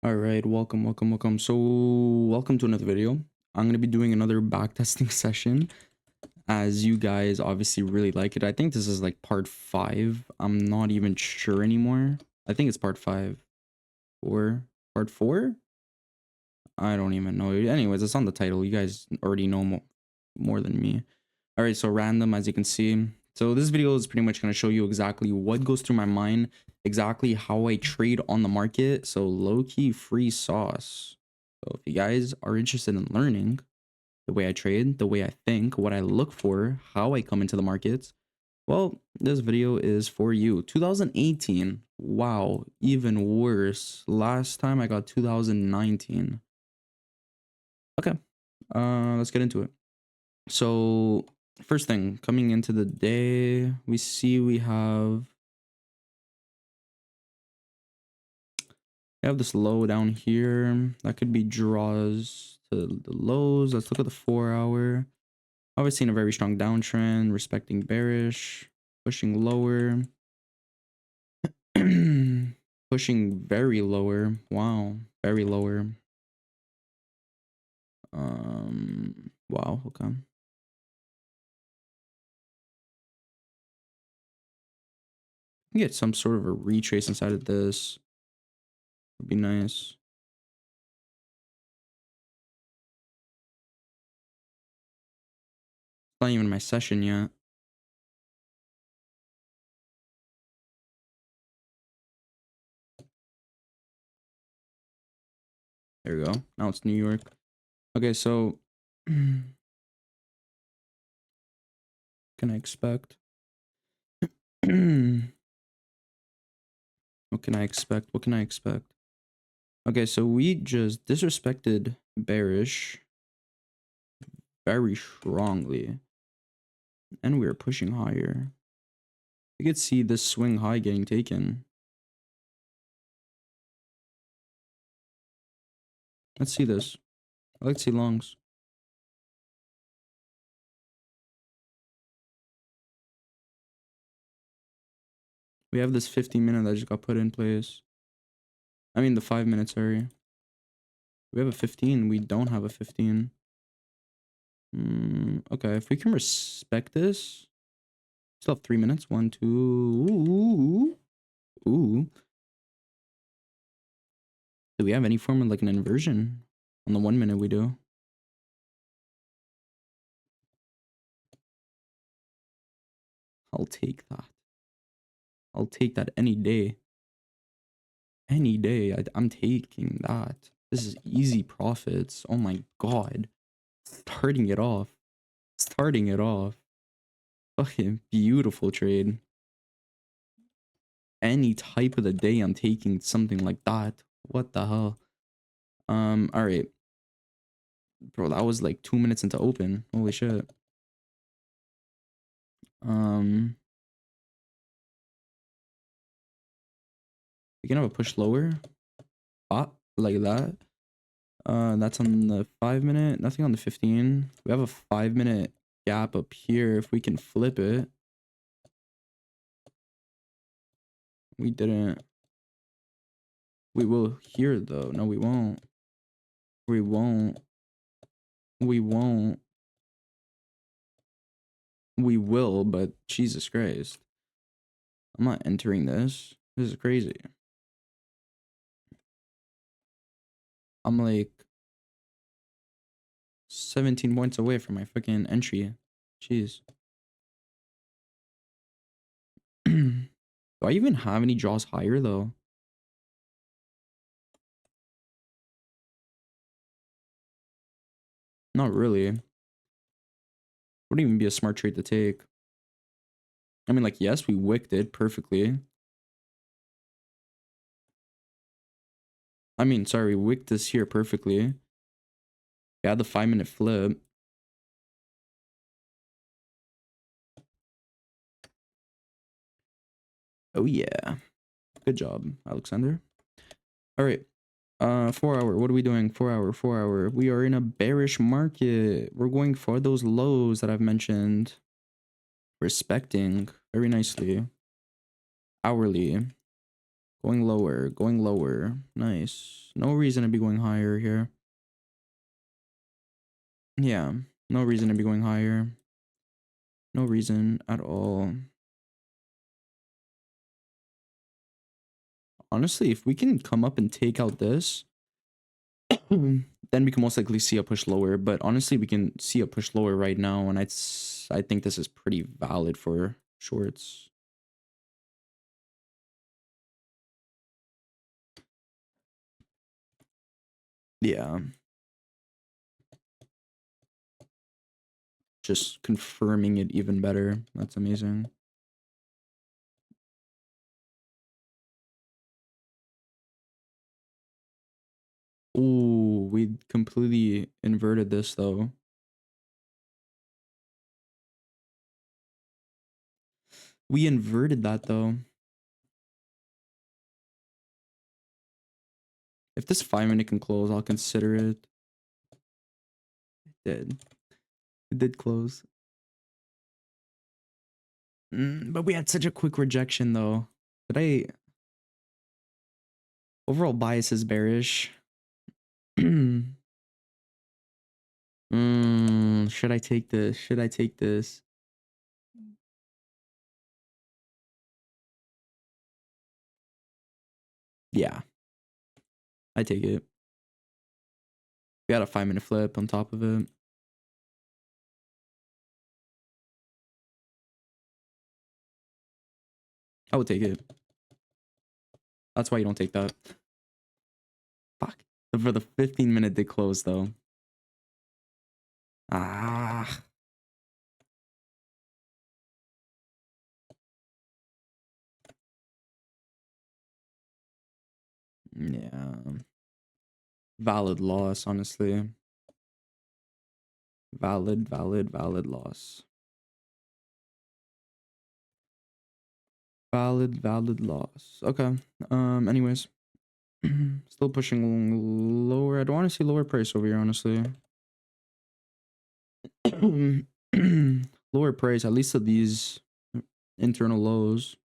All right, welcome. So, welcome to another video. I'm gonna be doing another backtesting session, as you guys obviously really like it. I think this is like part 5. I'm not even sure anymore. I think it's part 5 or part 4. I don't even know. Anyways, it's on the title. You guys already know more than me. All right, so random, as you can see. So this video is pretty much going to show you exactly what goes through my mind, exactly how I trade on the market. So low-key free sauce. So if you guys are interested in learning the way I trade, the way I think, what I look for, how I come into the markets, well, this video is for you. 2018. Wow, even worse. Last time I got 2019. Okay, let's get into it. So first thing, coming into the day, we have this low down here. That could be draws to the lows. Let's look at the 4-hour. Obviously in a very strong downtrend, respecting bearish, pushing lower. Pushing very lower. Wow, very lower. Wow, okay. Get some sort of a retrace inside of this. Would be nice. Not even my session yet. There we go. Now it's New York. Okay, so what can I expect? What can I expect? What can I expect? Okay, so we just disrespected bearish very strongly, and we are pushing higher. You could see this swing high getting taken. Let's see this. I like to see longs. We have this 15-minute that just got put in place. I mean the 5-minute, sorry. We have a 15. We don't have a 15. Okay, if we can respect this. Still have 3 minutes. 1, 2. Ooh. Do we have any form of like an inversion? On the 1 minute we do. I'll take that. I'll take that any day. Any day. I'm taking that. This is easy profits. Oh my god. Starting it off. Starting it off. Fucking beautiful trade. Any type of the day I'm taking something like that. What the hell? Alright. Bro, that was like 2 minutes into open. Holy shit. We can have a push lower. Like that. That's on the 5-minute. Nothing on the 15. We have a 5-minute gap up here. If we can flip it. We didn't. We will here though. No, we won't. We won't. We won't. We will, but Jesus Christ. I'm not entering this. This is crazy. I'm like 17 points away from my freaking entry. Jeez. Do I even have any draws higher though? Not really. Wouldn't even be a smart trade to take. I mean, like, yes, we wicked it perfectly. I mean, sorry, we wicked this here perfectly. We had the 5-minute flip. Oh yeah. Good job, Alexander. All right. 4-hour. What are we doing? 4-hour. We are in a bearish market. We're going for those lows that I've mentioned. Respecting very nicely. Hourly. Going lower, going lower. Nice. No reason to be going higher here. Yeah, no reason to be going higher. No reason at all. Honestly, if we can come up and take out this, then we can most likely see a push lower. But honestly, we can see a push lower right now, and I think this is pretty valid for shorts. Yeah. Just confirming it even better. That's amazing. Ooh, we completely inverted this though. We inverted that though. If this 5 minute can close, I'll consider it. It did. It did close. But we had such a quick rejection though. Did I... Overall bias is bearish. Should I take this? Should I take this? Yeah, I take it. We got a 5 minute flip on top of it. I would take it. That's why you don't take that. Fuck. For the 15 minute did close though. Ah. Yeah. Valid loss, honestly. Valid loss. Valid loss. Okay. Anyways. Still pushing lower. I don't want to see lower price over here, honestly. Lower price, at least at these internal lows.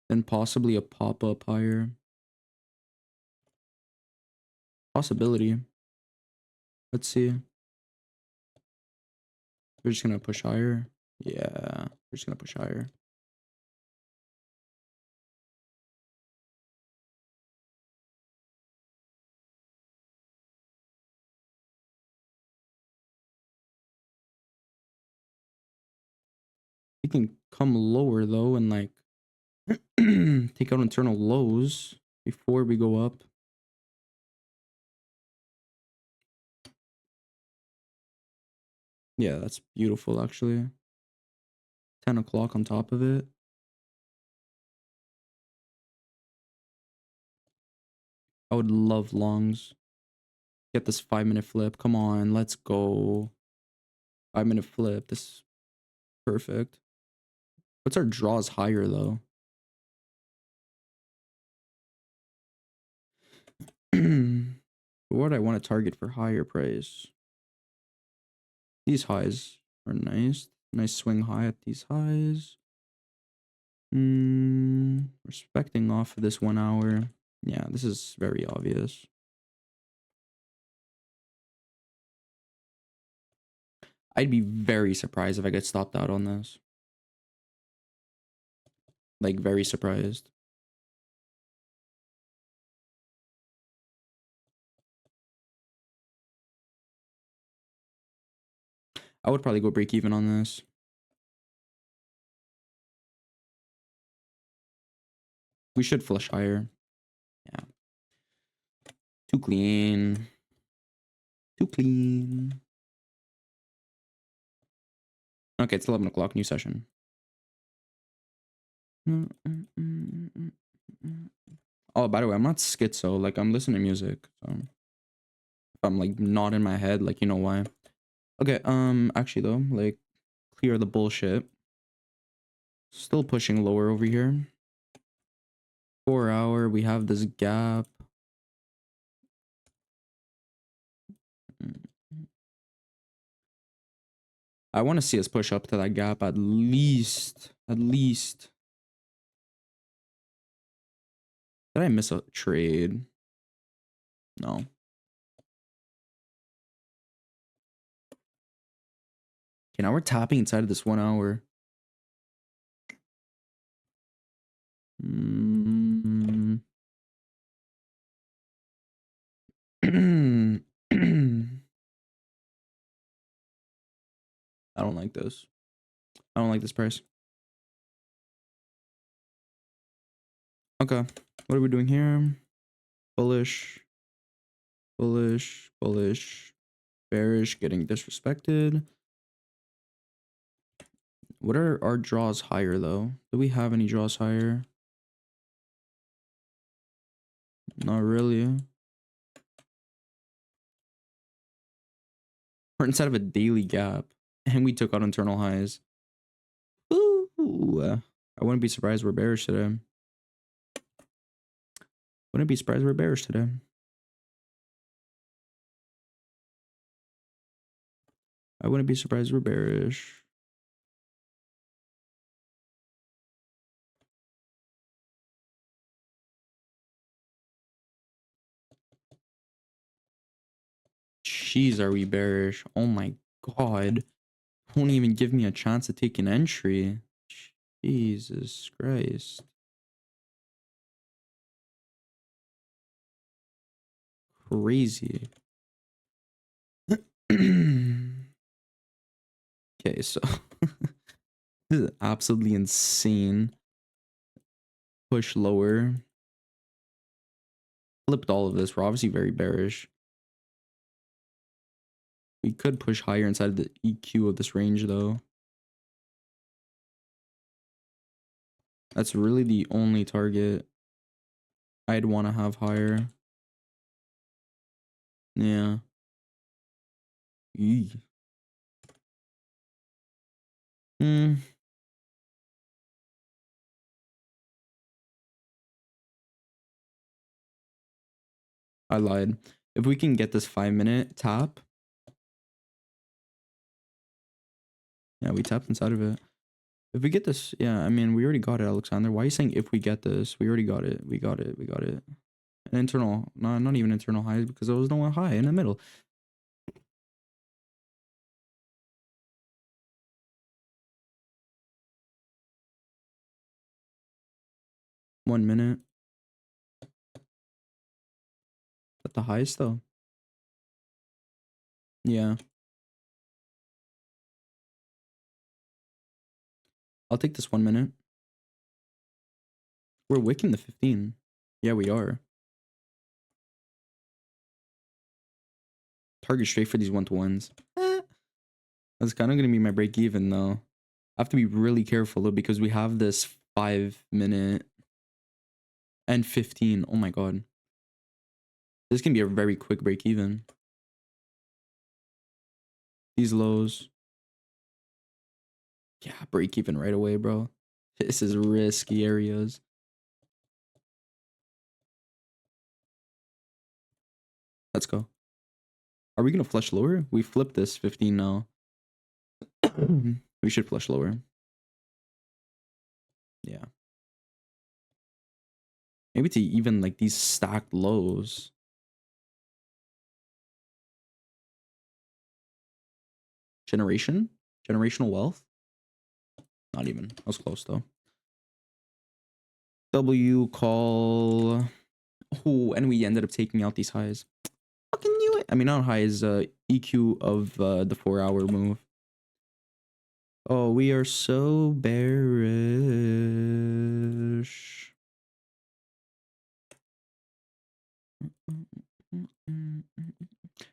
And possibly a pop-up higher. Possibility. Let's see. We're just gonna push higher. Yeah, we're just gonna push higher. We can come lower though and like take out internal lows before we go up. Yeah, that's beautiful actually. 10 o'clock on top of it. I would love longs. Get this 5 minute flip. Come on, let's go. 5 minute flip. This is perfect. What's our draws higher though? What do I want to target for higher price? These highs are nice. Nice swing high at these highs. Respecting off of this 1 hour. Yeah, this is very obvious. I'd be very surprised if I get stopped out on this. Like, very surprised. I would probably go break even on this. We should flush higher. Yeah. Too clean. Too clean. Okay, it's 11 o'clock. New session. Oh, by the way, I'm not schizo. Like, I'm listening to music. So if I'm like not in my head, like, you know why. Okay, actually though, like, clear the bullshit. Still pushing lower over here. 4 hour, we have this gap. I want to see us push up to that gap at least Did I miss a trade? No. Okay, now we're tapping inside of this 1 hour. I don't like this. I don't like this price. Okay. What are we doing here? Bullish. Bullish. Bullish. Bearish. Getting disrespected. What are our draws higher though? Do we have any draws higher? Not really. We're inside of a daily gap. And we took out internal highs. Ooh. I wouldn't be surprised we're bearish today. Wouldn't be surprised we're bearish today. I wouldn't be surprised we're bearish. Jeez, are we bearish? Oh my god. Won't even give me a chance to take an entry. Jesus Christ. Crazy. Okay, so this is absolutely insane. Push lower. Flipped all of this. We're obviously very bearish. We could push higher inside of the EQ of this range though. That's really the only target I'd want to have higher. Yeah. Eee. I lied. If we can get this 5-minute tap. Yeah, we tapped inside of it. If we get this, yeah, I mean, we already got it, Alexander. Why are you saying if we get this? We already got it. We got it. We got it. An internal, no, not even internal highs because there was no high in the middle. One minute. At the highest though. Yeah. I'll take this 1 minute. We're wicking the 15. Yeah, we are. Target straight for these 1-to-1s. That's kind of going to be my break even though. I have to be really careful though because we have this 5-minute and 15. Oh my god. This can be a very quick break even. These lows. Yeah, break even right away, bro. This is risky areas. Let's go. Are we going to flush lower? We flipped this 15 now. We should flush lower. Yeah. Maybe to even like these stacked lows. Generational wealth? Not even. That was close though. W call. Oh, and we ended up taking out these highs. Fucking knew it. I mean, not highs, EQ of the 4-hour move. Oh, we are so bearish.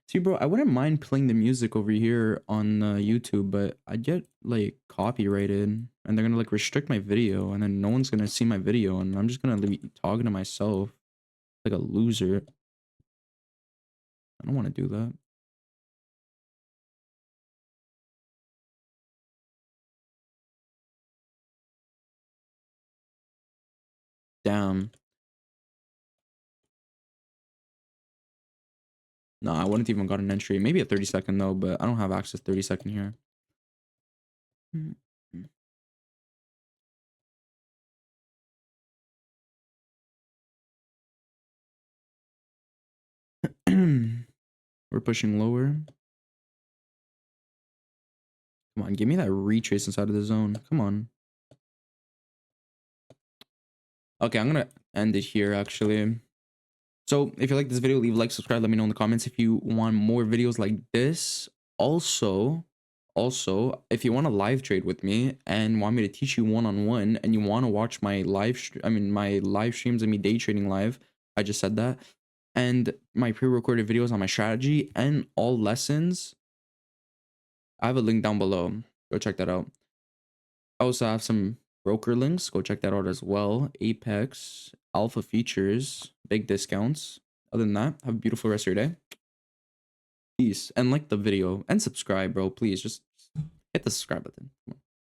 See, bro, I wouldn't mind playing the music over here on YouTube, but I'd get like copyrighted and they're gonna like restrict my video and then no one's gonna see my video and I'm just gonna be talking to myself like a loser. I don't want to do that. Damn. No, I wouldn't even got an entry. Maybe a 30-second though, but I don't have access 30-second here. We're pushing lower. Come on, give me that retrace inside of the zone. Come on. Okay, I'm gonna end it here actually. So if you like this video, leave a like, subscribe, let me know in the comments if you want more videos like this. Also, if you want to live trade with me and want me to teach you one-on-one and you want to watch my my live streams and me day trading live, I just said that, and my pre-recorded videos on my strategy and all lessons, I have a link down below. Go check that out. I also have some broker links. Go check that out as well. Apex, Alpha features, big discounts. Other than that, have a beautiful rest of your day. Peace. And like the video and subscribe, bro. Please just hit the subscribe button. Come on.